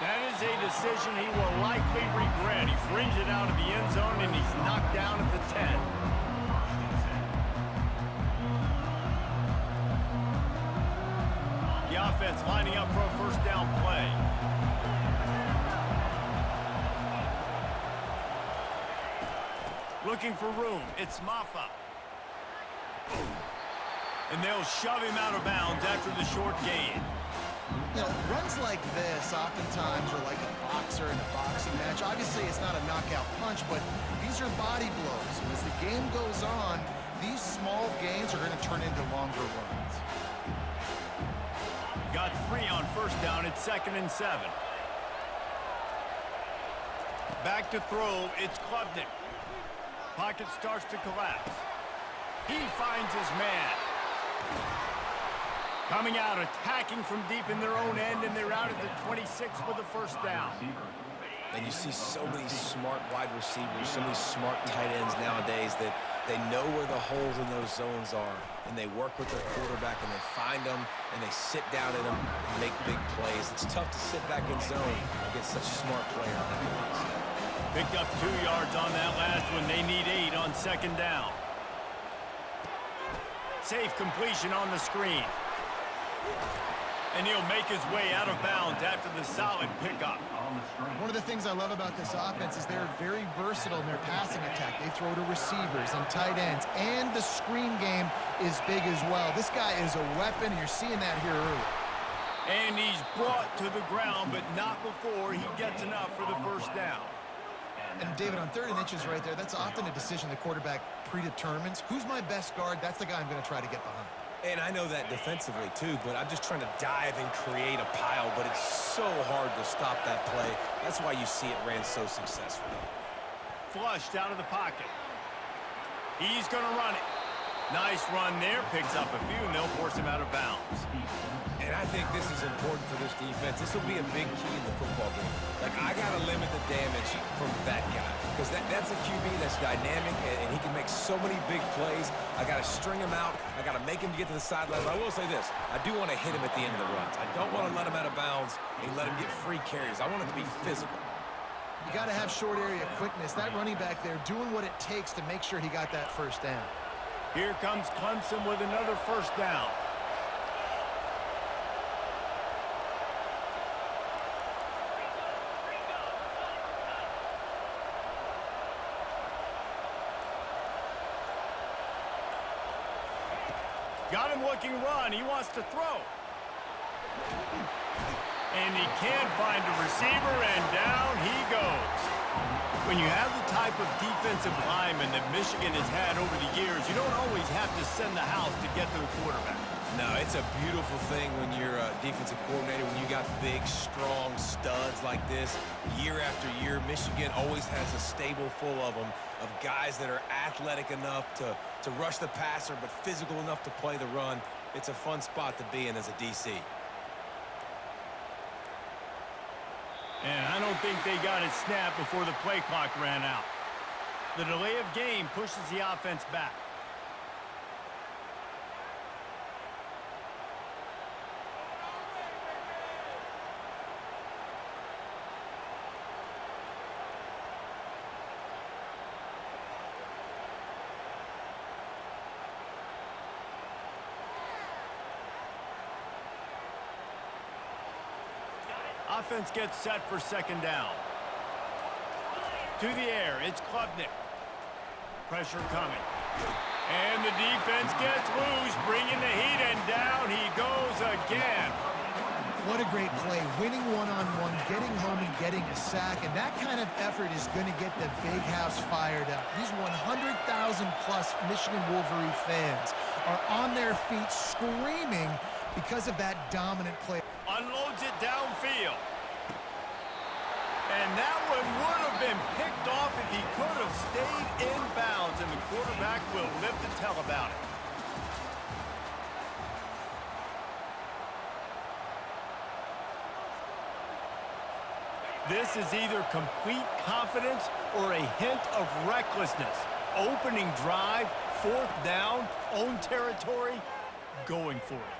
That is a decision he will likely regret. He brings it out of the end zone, and he's knocked down at the 10. The offense lining up for a first down play. Looking for room. It's Maffa. And they'll shove him out of bounds after the short gain. You know, runs like this oftentimes are like a boxer in a boxing match. Obviously, it's not a knockout punch, but these are body blows. And as the game goes on, these small gains are going to turn into longer runs. Got 3 on first down. It's 2nd and 7. Back to throw. It's Klubnik. Pocket starts to collapse. He finds his man. Coming out, attacking from deep in their own end, and they're out at the 26 with the first down. And you see so many smart wide receivers, so many smart tight ends nowadays that they know where the holes in those zones are, and they work with their quarterback, and they find them, and they sit down in them and make big plays. It's tough to sit back in zone against such a smart player nowadays. Picked up 2 yards on that last one. They need 8 on 2nd down. Safe completion on the screen. And he'll make his way out of bounds after the solid pickup. One of the things I love about this offense is they're very versatile in their passing attack. They throw to receivers and tight ends, and the screen game is big as well. This guy is a weapon, and you're seeing that here early. And he's brought to the ground, but not before he gets enough for the first down. And David, on 3rd and inches right there, that's often a decision the quarterback predetermines. Who's my best guard? That's the guy I'm going to try to get behind. And I know that defensively, too, but I'm just trying to dive and create a pile, but it's so hard to stop that play. That's why you see it ran so successfully. Flushed out of the pocket. He's going to run it. Nice run there. Picks up a few, and they'll force him out of bounds. And I think this is important for this defense. This will be a big key in the football game. Like, I got to limit the damage from that guy. Because that's a QB that's dynamic, and he can make so many big plays. I got to string him out. I got to make him get to the sideline. But I will say this. I do want to hit him at the end of the runs. I don't want to let him out of bounds and let him get free carries. I want it to be physical. You got to have short area quickness. That running back there doing what it takes to make sure he got that first down. Here comes Clemson with another first down. Got him looking run. He wants to throw. And he can't find a receiver, and down he goes. When you have the type of defensive lineman that Michigan has had over the years, you don't always have to send the house to get to the quarterback. No, it's a beautiful thing when you're a defensive coordinator, when you got big, strong studs like this. Year after year, Michigan always has a stable full of them, of guys that are athletic enough to rush the passer, but physical enough to play the run. It's a fun spot to be in as a DC. And I don't think they got it snapped before the play clock ran out. The delay of game pushes the offense back. Offense gets set for 2nd down. To the air, it's Klubnik. Pressure coming. And the defense gets loose, bringing the heat, and down he goes again. What a great play. Winning one-on-one, getting home and getting a sack, and that kind of effort is going to get the big house fired up. These 100,000-plus Michigan Wolverine fans are on their feet screaming because of that dominant play. Unloads it downfield. And that one would have been picked off if he could have stayed in bounds, and the quarterback will live to tell about it. This is either complete confidence or a hint of recklessness. Opening drive, 4th down, own territory, going for it.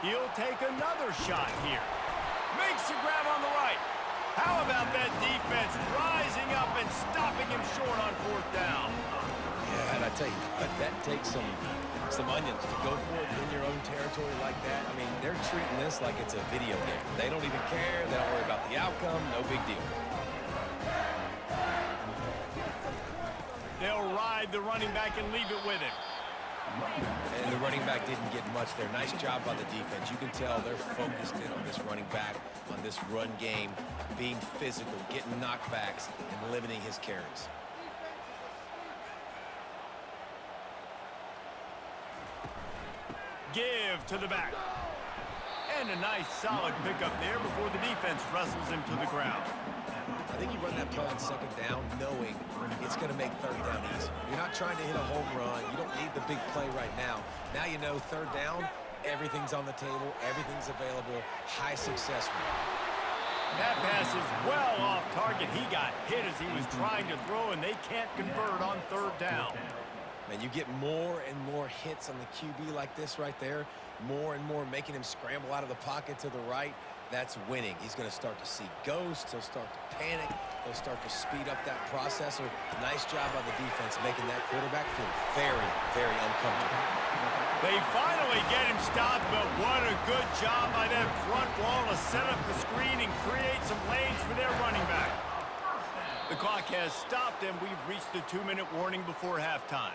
He'll take another shot here. Makes the grab on the right. How about that defense rising up and stopping him short on fourth down? Yeah, and I tell you what, that takes some onions to go for it in your own territory like that. I mean, they're treating this like it's a video game. They don't even care. They don't worry about the outcome. No big deal. They'll ride the running back and leave it with him. And the running back didn't get much there. Nice job by the defense. You can tell they're focused in on this running back, on this run game, being physical, getting knockbacks, and limiting his carries. Give to the back. And a nice solid pickup there before the defense wrestles him to the ground. I think you run that play on second down knowing it's going to make third down easy. You're not trying to hit a home run. You don't need the big play right now. Now you know third down, everything's on the table, everything's available, high success rate. That pass is well off target. He got hit as he was trying to throw, and they can't convert on third down. Man, you get more and more hits on the QB like this right there, more and more making him scramble out of the pocket to the right. That's winning. He's going to start to see ghosts. He'll start to panic. He'll start to speed up that process. Nice job by the defense making that quarterback feel very, very uncomfortable. They finally get him stopped, but what a good job by that front wall to set up the screen and create some lanes for their running back. The clock has stopped, and we've reached the 2-minute warning before halftime.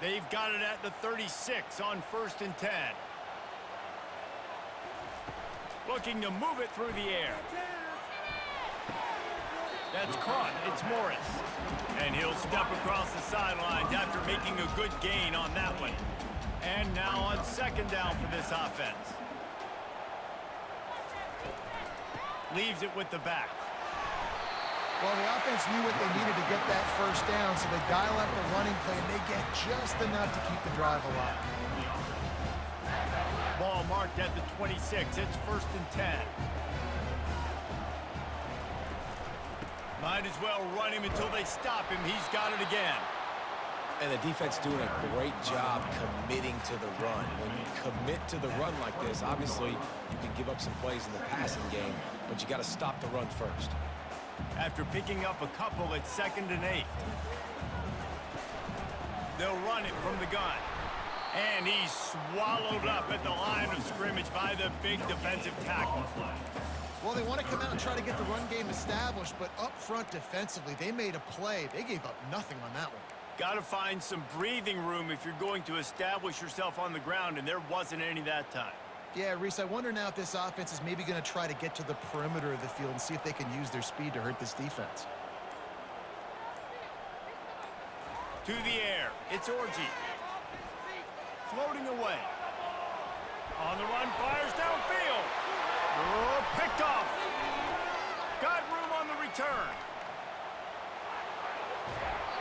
They've got it at the 36 on 1st and 10. Looking to move it through the air. That's caught. It's Morris. And he'll step across the sidelines after making a good gain on that one. And now on second down for this offense. Leaves it with the back. Well, the offense knew what they needed to get that first down, so they dial up the running play, and they get just enough to keep the drive alive. Ball marked at the 26. It's 1st and 10. Might as well run him until they stop him. He's got it again. And the defense doing a great job committing to the run. When you commit to the run like this, obviously you can give up some plays in the passing game, but you got to stop the run first. After picking up a couple, it's 2nd and 8. They'll run it from the gun. And he's swallowed up at the line of scrimmage by the big defensive tackle. Well, they want to come out and try to get the run game established, but up front defensively, they made a play. They gave up nothing on that one. Got to find some breathing room if you're going to establish yourself on the ground, and there wasn't any that time. Yeah, Reese, I wonder now if this offense is maybe going to try to get to the perimeter of the field and see if they can use their speed to hurt this defense. To the air, it's Orji. Floating away. On the run, fires downfield. Oh, picked off. Got room on the return.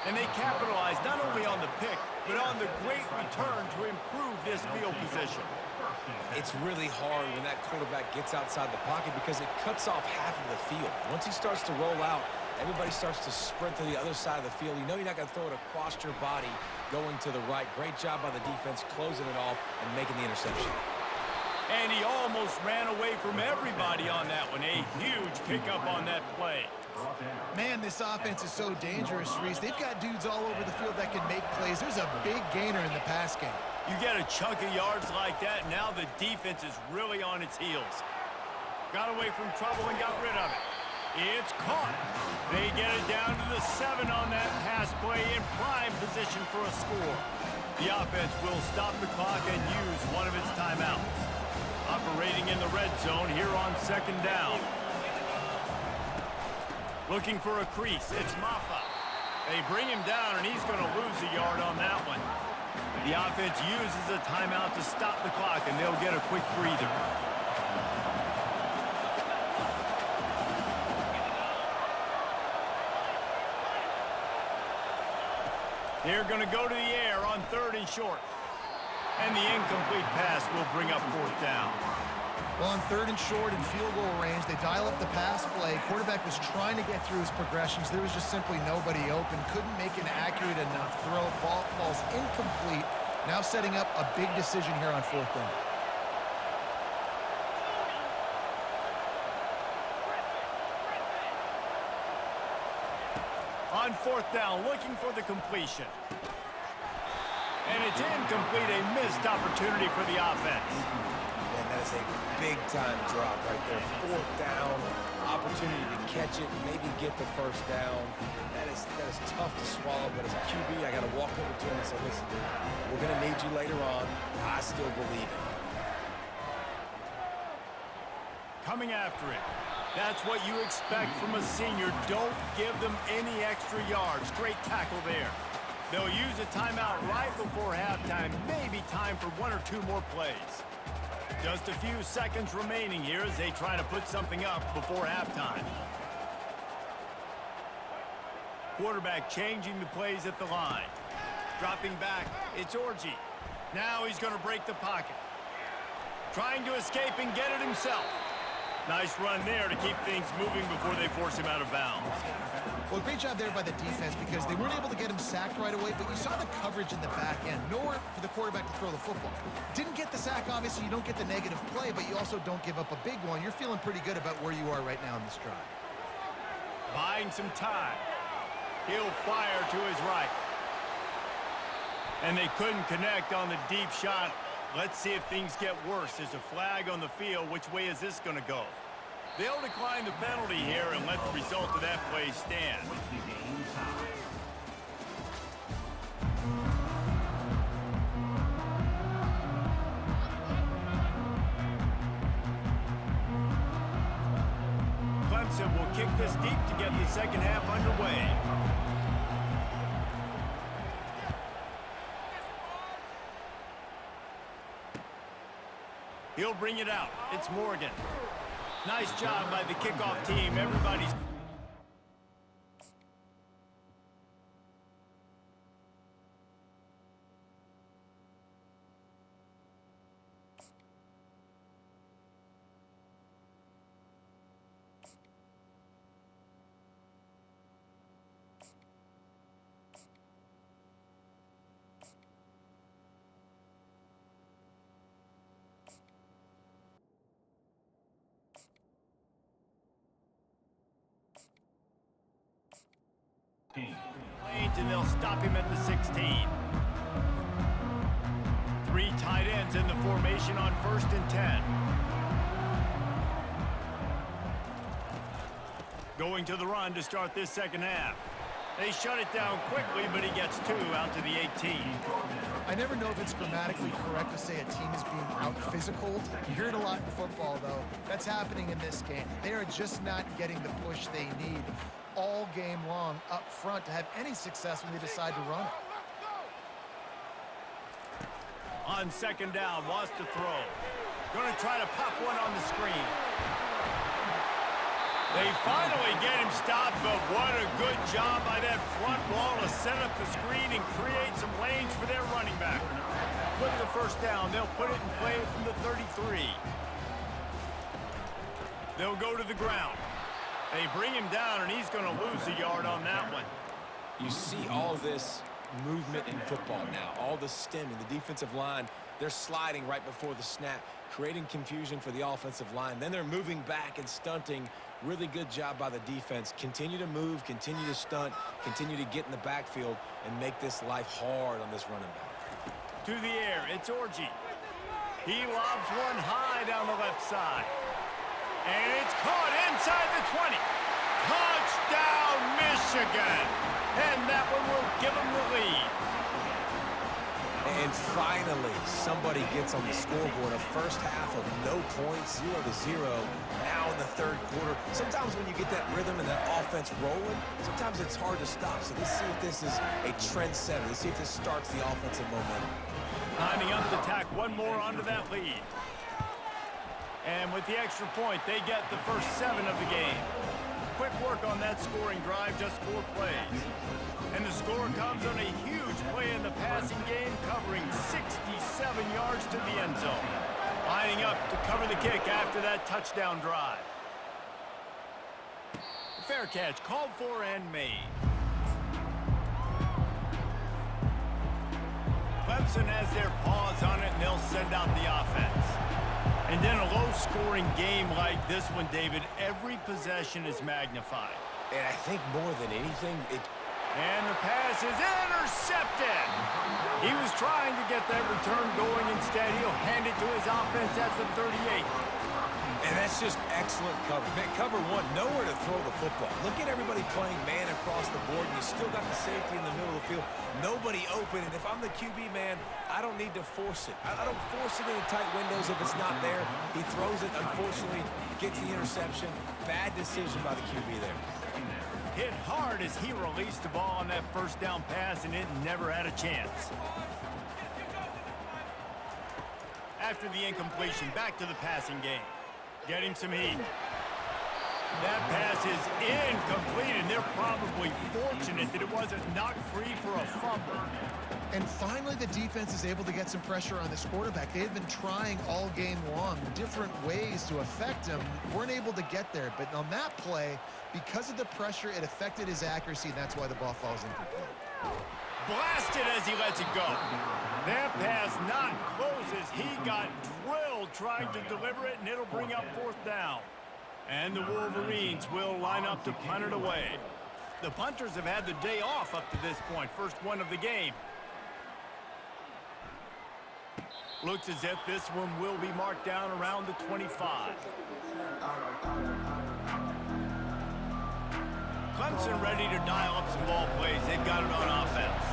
And they capitalized not only on the pick, but on the great return to improve this field position. It's really hard when that quarterback gets outside the pocket because it cuts off half of the field. Once he starts to roll out, everybody starts to sprint to the other side of the field. You know you're not going to throw it across your body going to the right. Great job by the defense closing it off and making the interception. And he almost ran away from everybody on that one. A huge pickup on that play. Man, this offense is so dangerous, Reese. They've got dudes all over the field that can make plays. There's a big gainer in the pass game. You get a chunk of yards like that, now the defense is really on its heels. Got away from trouble and got rid of it. It's caught. They get it down to the 7 on that pass play in prime position for a score. The offense will stop the clock and use one of its timeouts. Operating in the red zone here on second down. Looking for a crease. It's Maffa. They bring him down, and he's going to lose a yard on that one. The offense uses a timeout to stop the clock, and they'll get a quick breather. They're going to go to the air on 3rd and short. And the incomplete pass will bring up 4th down. Well, on 3rd and short and field goal range, they dial up the pass play. Quarterback was trying to get through his progressions. There was just simply nobody open. Couldn't make an accurate enough throw. Ball falls incomplete, Now setting up a big decision here on 4th down. On 4th down, looking for the completion. And it's incomplete, a missed opportunity for the offense. Man, that is a big-time drop right there. 4th down, opportunity to catch it, maybe get the first down. That is tough to swallow, but as a QB, I got to walk over to him and say, listen, dude, we're going to need you later on. I still believe it. Coming after it. That's what you expect from a senior. Don't give them any extra yards. Great tackle there. They'll use a timeout right before halftime. Maybe time for 1 or 2 more plays. Just a few seconds remaining here as they try to put something up before halftime. Quarterback changing the plays at the line. Dropping back, it's Orji. Now he's going to break the pocket. Trying to escape and get it himself. Nice run there to keep things moving before they force him out of bounds. Well, great job there by the defense because they weren't able to get him sacked right away, but you saw the coverage in the back end. Nowhere for the quarterback to throw the football. Didn't get the sack, obviously. You don't get the negative play, but you also don't give up a big one. You're feeling pretty good about where you are right now in this drive. Buying some time. He'll fire to his right. And they couldn't connect on the deep shot. Let's see if things get worse. There's a flag on the field. Which way is this going to go? They'll decline the penalty here and let the result of that play stand. Clemson will kick this deep to get the second half underway. He'll bring it out. It's Morgan. Nice job by the kickoff team. Everybody's... and they'll stop him at the 16. 3 tight ends in the formation on 1st and 10. Going to the run to start this second half. They shut it down quickly, but he gets 2 out to the 18. I never know if it's grammatically correct to say a team is being out-physicaled. You hear it a lot in football, though. That's happening in this game. They are just not getting the push they need all game long up front to have any success when they decide to run it. On 2nd down, wants to throw. Going to try to pop one on the screen. They finally get him stopped, but what a good job by that front wall to set up the screen and create some lanes for their running back. With the 1st down, they'll put it in play from the 33. They'll go to the ground. They bring him down, and he's going to lose a yard on that one. You see all this movement in football now, all the stemming, the defensive line, they're sliding right before the snap, creating confusion for the offensive line. Then they're moving back and stunting. Really good job by the defense. Continue to move, continue to stunt, continue to get in the backfield and make this life hard on this running back. To the air, it's Orji. He lobs one high down the left side. And it's caught inside the 20. Touchdown, Michigan. And that one will give them the lead. And finally, somebody gets on the scoreboard. A first half of no points, 0-0. Now in the 3rd quarter. Sometimes when you get that rhythm and that offense rolling, sometimes it's hard to stop. So let's see if this is a trendsetter. Let's see if this starts the offensive momentum. Lining up to tack one more onto that lead. And with the extra point, they get the first 7 of the game. Quick work on that scoring drive, just 4 plays. And the score comes on a huge play in the passing game, covering 67 yards to the end zone. Lining up to cover the kick after that touchdown drive. Fair catch called for and made. Clemson has their paws on it, and they'll send out the offense. And in a low-scoring game like this one, David, every possession is magnified. And I think more than anything, And the pass is intercepted. He was trying to get that return going. Instead, he'll hand it to his offense at the 38. And that's just excellent coverage. Man, cover one, nowhere to throw the football. Look at everybody playing man across the board, and you still got the safety in the middle of the field. Nobody open, and if I'm the QB, man, I don't need to force it. I don't force it into tight windows if it's not there. He throws it, unfortunately, gets the interception. Bad decision by the QB there. Hit hard as he released the ball on that first down pass, and it never had a chance. After the incompletion, back to the passing game. Getting some heat. That pass is incomplete, and they're probably fortunate that it wasn't knocked free for a fumble. And finally, the defense is able to get some pressure on this quarterback. They've been trying all game long, different ways to affect him. Weren't able to get there, but on that play, because of the pressure, it affected his accuracy, and that's why the ball falls incomplete. Blasted as he lets it go. That pass not close as he got drilled trying to deliver it, and it'll bring up fourth down. And the Wolverines will line up to punt it away. The punters have had the day off up to this point. First one of the game. Looks as if this one will be marked down around the 25. Clemson ready to dial up some ball plays. They've got it on offense.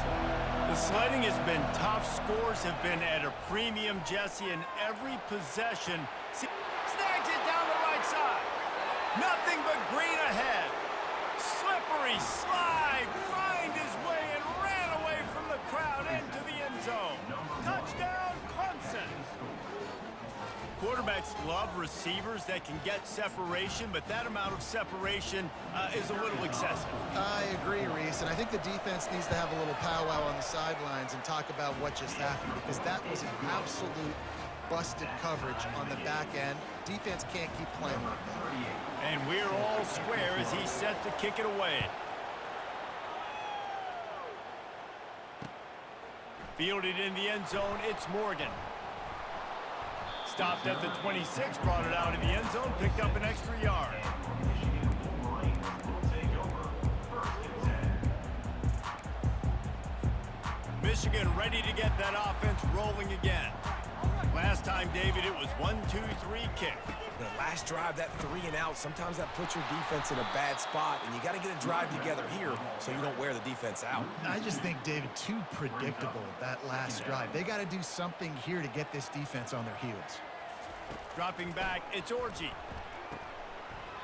The sledding has been tough. Scores have been at a premium, Jesse, in every possession. Snags it down the right side. Nothing but green ahead. Slippery slide. Find his way and ran away from the crowd into the end zone. Touchdown, Clemson. Quarterbacks love receivers that can get separation, but that amount of separation is a little excessive. I agree, Reese, and I think the defense needs to have a little powwow on the sidelines and talk about what just happened, because that was an absolute busted coverage on the back end. Defense can't keep playing like that. And we're all square as he's set to kick it away. Fielded in the end zone, it's Morgan. Stopped at the 26, brought it out of the end zone, picked up an extra yard. Michigan ready to get that offense rolling again. Last time, David, it was 1-2-3 kick. The last drive, that 3 and out, sometimes that puts your defense in a bad spot, and you got to get a drive together here so you don't wear the defense out. I just think, David, too predictable, that last drive. They got to do something here to get this defense on their heels. Dropping back, it's Orji.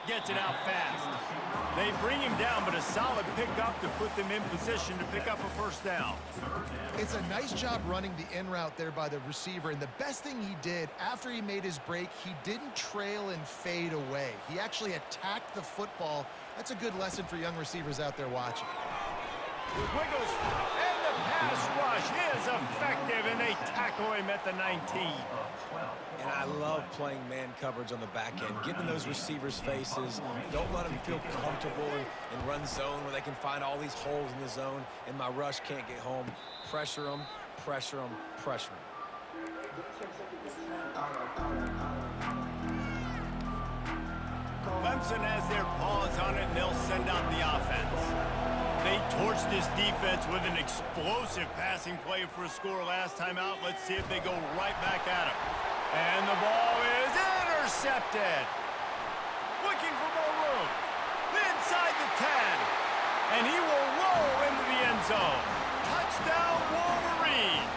Gets it out fast. They bring him down, but a solid pickup to put them in position to pick up a first down. It's a nice job running the in route there by the receiver, and the best thing he did after he made his break, he didn't trail and fade away. He actually attacked the football. That's a good lesson for young receivers out there watching. Wiggles, and the pass rush is effective, and they tackle him at the 19. And I love playing man coverage on the back end, getting in those receivers' faces. Don't let them feel comfortable in run zone where they can find all these holes in the zone, and my rush can't get home. Pressure them, pressure them, pressure them. Clemson has their paws on it, and they'll send out the offense. They torched this defense with an explosive passing play for a score last time out. Let's see if they go right back at him. And the ball is intercepted. Looking for more room. Inside the 10. And he will roll into the end zone. Touchdown, Wolverines.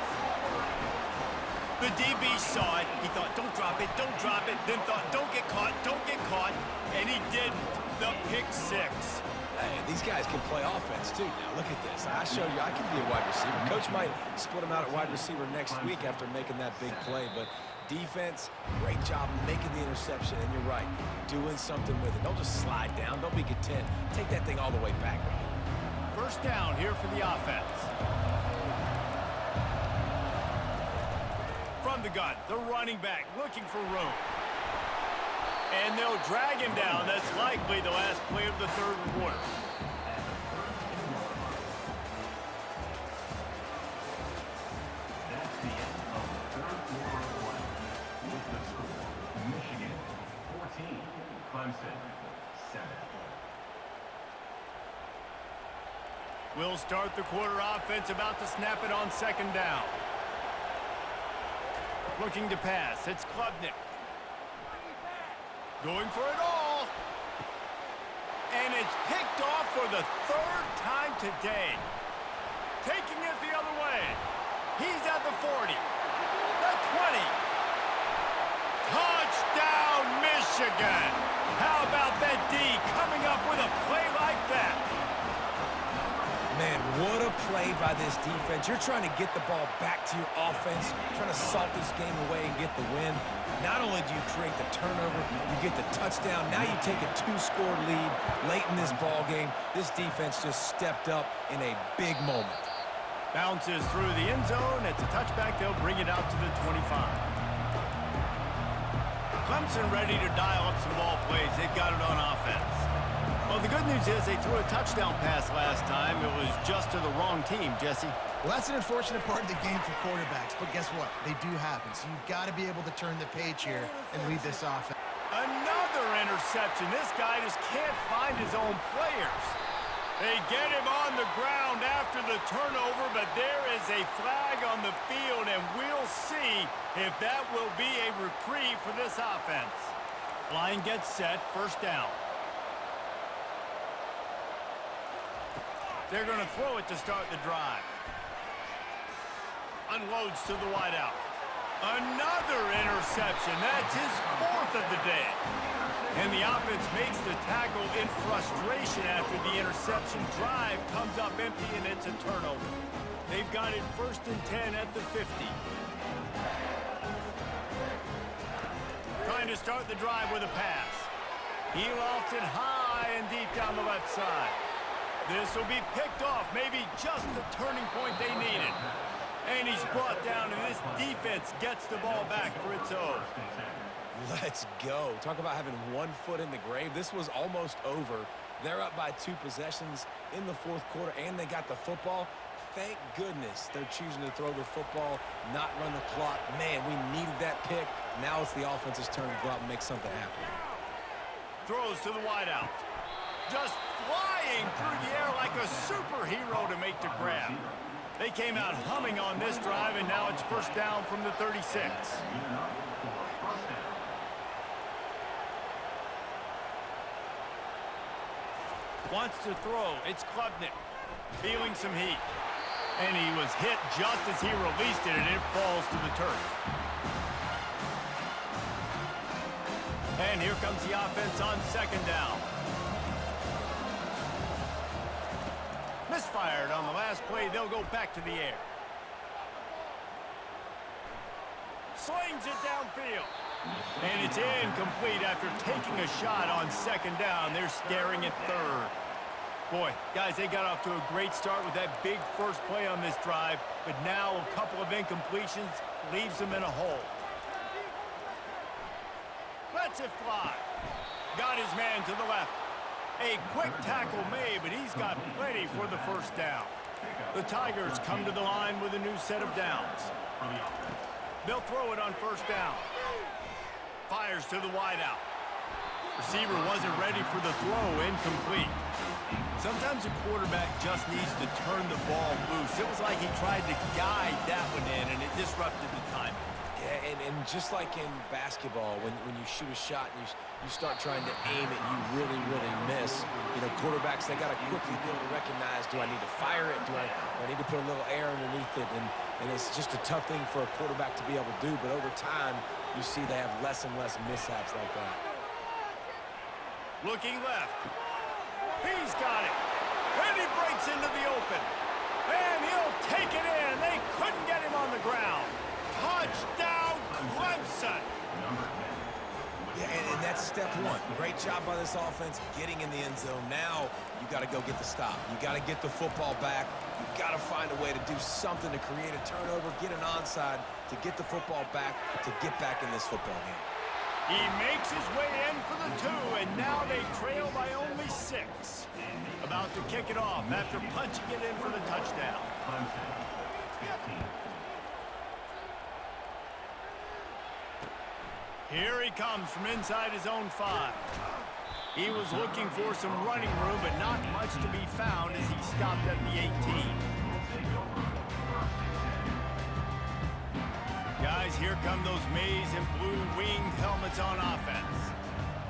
The DB saw it. He thought, don't drop it, don't drop it. Then thought, don't get caught, don't get caught. And he didn't. The pick six. Hey, these guys can play offense, too. Now, look at this. I showed you I can be a wide receiver. Coach might split him out at wide receiver next week after making that big play, but defense, great job making the interception, and you're right, doing something with it. Don't just slide down. Don't be content. Take that thing all the way back. First down here for the offense. From the gun, the running back looking for room. And they'll drag him down. That's likely the last play of the third quarter. We'll start the quarter offense, about to snap it on second down. Looking to pass, it's Klubnik. Going for it all. And it's picked off for the third time today. Taking it the other way. He's at the 40. The 20. Touchdown, Michigan. How about that D coming up with a play like that? Man, what a play by this defense. You're trying to get the ball back to your offense, trying to salt this game away and get the win. Not only do you create the turnover, you get the touchdown. Now you take a 2-score lead late in this ball game. This defense just stepped up in a big moment. Bounces through the end zone. It's a touchback. They'll bring it out to the 25. Clemson ready to dial up some ball plays. They've got it on offense. Well, the good news is they threw a touchdown pass last time. It was just to the wrong team, Jesse. Well, that's an unfortunate part of the game for quarterbacks, but guess what? They do happen, so you've got to be able to turn the page here and lead this offense. Another interception. This guy just can't find his own players. They get him on the ground after the turnover, but there is a flag on the field, and we'll see if that will be a reprieve for this offense. Line gets set, first down. They're going to throw it to start the drive. Unloads to the wideout. Another interception. That's his fourth of the day. And the offense makes the tackle in frustration after the interception. Drive comes up empty, and it's a turnover. They've got it 1st and 10 at the 50. Trying to start the drive with a pass. He lofts it high and deep down the left side. This will be picked off, maybe just the turning point they needed. And he's brought down, and this defense gets the ball back for its own. Let's go. Talk about having one foot in the grave. This was almost over. They're up by 2 possessions in the 4th quarter, and they got the football. Thank goodness they're choosing to throw the football, not run the clock. Man, we needed that pick. Now it's the offense's turn to go out and make something happen. Throws to the wideout. Just flying through the air like a superhero to make the grab. They came out humming on this drive, and now it's first down from the 36. Wants to throw. It's Klubnik. Feeling some heat. And he was hit just as he released it, and it falls to the turf. And here comes the offense on second down. Misfired on the last play. They'll go back to the air. Slings it downfield. And it's incomplete after taking a shot on second down. They're staring at third. Boy, guys, they got off to a great start with that big first play on this drive, but now a couple of incompletions leaves them in a hole. Lets it fly. Got his man to the left. A quick tackle made, but he's got plenty for the first down. The Tigers come to the line with a new set of downs. They'll throw it on first down. Fires to the wideout. Receiver wasn't ready for the throw, incomplete. Sometimes a quarterback just needs to turn the ball loose. It was like he tried to guide that one in, and it disrupted the timing. Yeah, and just like in basketball, when you shoot a shot and you start trying to aim it, you really, really miss. You know, quarterbacks, they got to quickly be able to recognize, do I need to fire it? Do I need to put a little air underneath it? And it's just a tough thing for a quarterback to be able to do, but over time, you see they have less and less mishaps like that. Looking left. He's got it. And he breaks into the open. And he'll take it in. They couldn't get him on the ground. Touchdown, Clemson. Yeah, and that's step one. Great job by this offense getting in the end zone. Now you got to go get the stop. You got to get the football back. You got to find a way to do something to create a turnover, get an onside, to get the football back, to get back in this football game. He makes his way in for the 2, and now they trail by only 6. About to kick it off after punching it in for the touchdown. Here he comes from inside his own 5. He was looking for some running room, but not much to be found as he stopped at the 18. Guys, here come those maize and blue winged helmets on offense.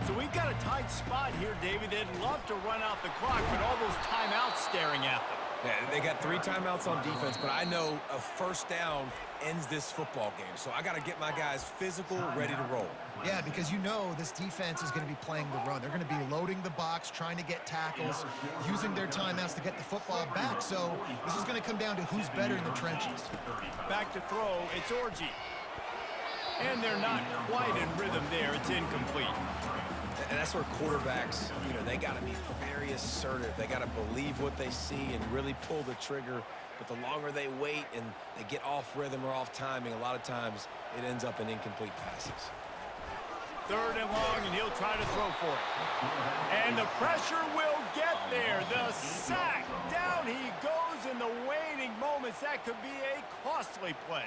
So we've got a tight spot here, David. They'd love to run out the clock, but all those timeouts staring at them. Yeah, they got 3 timeouts on defense, but I know a first down ends this football game. So I got to get my guys physical, ready to roll. Yeah, because you know this defense is going to be playing the run. They're going to be loading the box, trying to get tackles, using their timeouts to get the football back. So this is going to come down to who's better in the trenches. Back to throw, it's Orji. And they're not quite in rhythm there. It's incomplete. And that's where quarterbacks, they got to be very assertive. They got to believe what they see and really pull the trigger. But the longer they wait and they get off rhythm or off timing, a lot of times it ends up in incomplete passes. 3rd and long, and he'll try to throw for it. And the pressure will get there. The sack. Down he goes in the waning moments. That could be a costly play.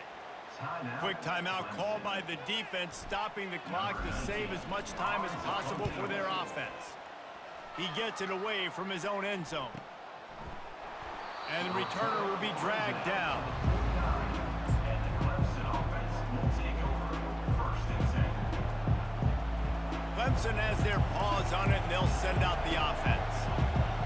Quick timeout called by the defense, stopping the clock to save as much time as possible for their offense. He gets it away from his own end zone. And the returner will be dragged down. Clemson has their paws on it, and they'll send out the offense.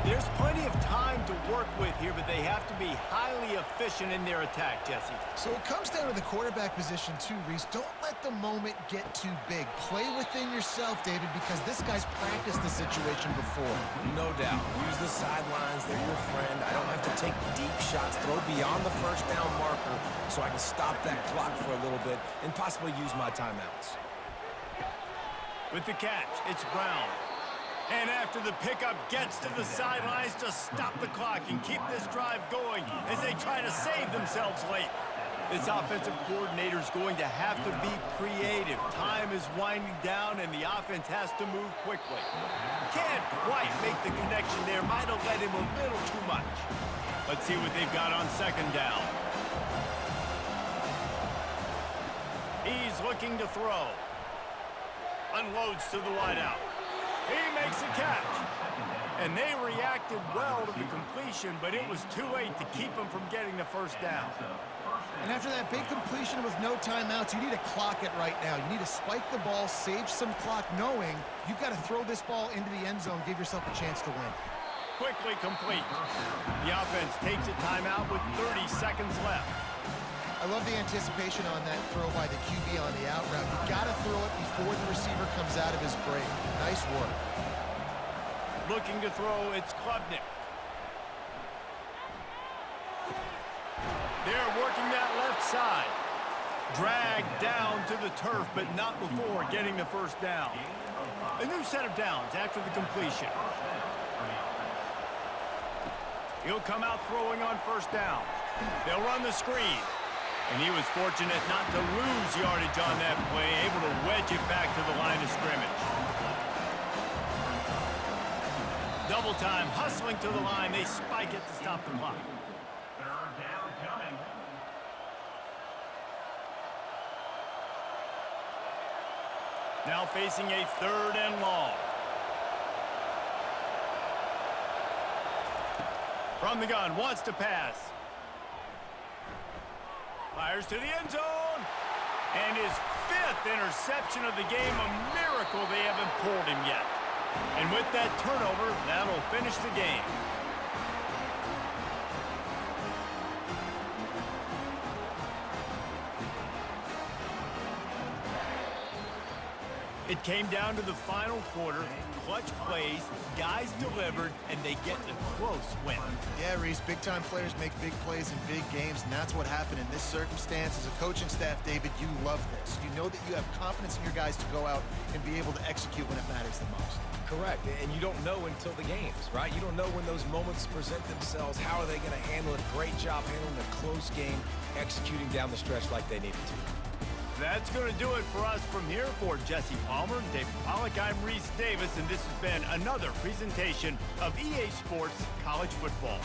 There's plenty of time to work with here, but they have to be highly efficient in their attack, Jesse. So it comes down to the quarterback position too, Reese. Don't let the moment get too big. Play within yourself, David, because this guy's practiced the situation before. No doubt. Use the sidelines. They're your friend. I don't have to take deep shots. Throw beyond the first down marker so I can stop that clock for a little bit and possibly use my timeouts. With the catch, it's Brown. And after the pickup, gets to the sidelines to stop the clock and keep this drive going as they try to save themselves late. This offensive coordinator is going to have to be creative. Time is winding down, and the offense has to move quickly. Can't quite make the connection there. Might have let him a little too much. Let's see what they've got on 2nd down. He's looking to throw. Unloads to the wideout. He makes a catch. And they reacted well to the completion, but it was too late to keep him from getting the first down. And after that big completion with no timeouts, you need to clock it right now. You need to spike the ball, save some clock, knowing you've got to throw this ball into the end zone, give yourself a chance to win. Quickly complete. The offense takes a timeout with 30 seconds left. I love the anticipation on that throw by the QB on the out route. You got to throw it before the receiver comes out of his break. Nice work. Looking to throw, it's Klubnik. They're working that left side. Dragged down to the turf, but not before getting the first down. A new set of downs after the completion. He'll come out throwing on 1st down. They'll run the screen. And he was fortunate not to lose yardage on that play, able to wedge it back to the line of scrimmage. Double time, hustling to the line. They spike it to stop the clock. 3rd down coming. Now facing a 3rd and long. From the gun, wants to pass. Fires to the end zone. And his 5th interception of the game, a miracle they haven't pulled him yet. And with that turnover, that'll finish the game. It came down to the final quarter. Clutch plays, guys delivered, and they get a close win. Yeah, Reese, big-time players make big plays in big games, and that's what happened in this circumstance. As a coaching staff, David, you love this. You know that you have confidence in your guys to go out and be able to execute when it matters the most. Correct, and you don't know until the games, right? You don't know when those moments present themselves. How are they going to handle it? Great job handling a close game, executing down the stretch like they needed to. That's going to do it for us from here. For Jesse Palmer, David Pollack, I'm Reese Davis, and this has been another presentation of EA Sports College Football.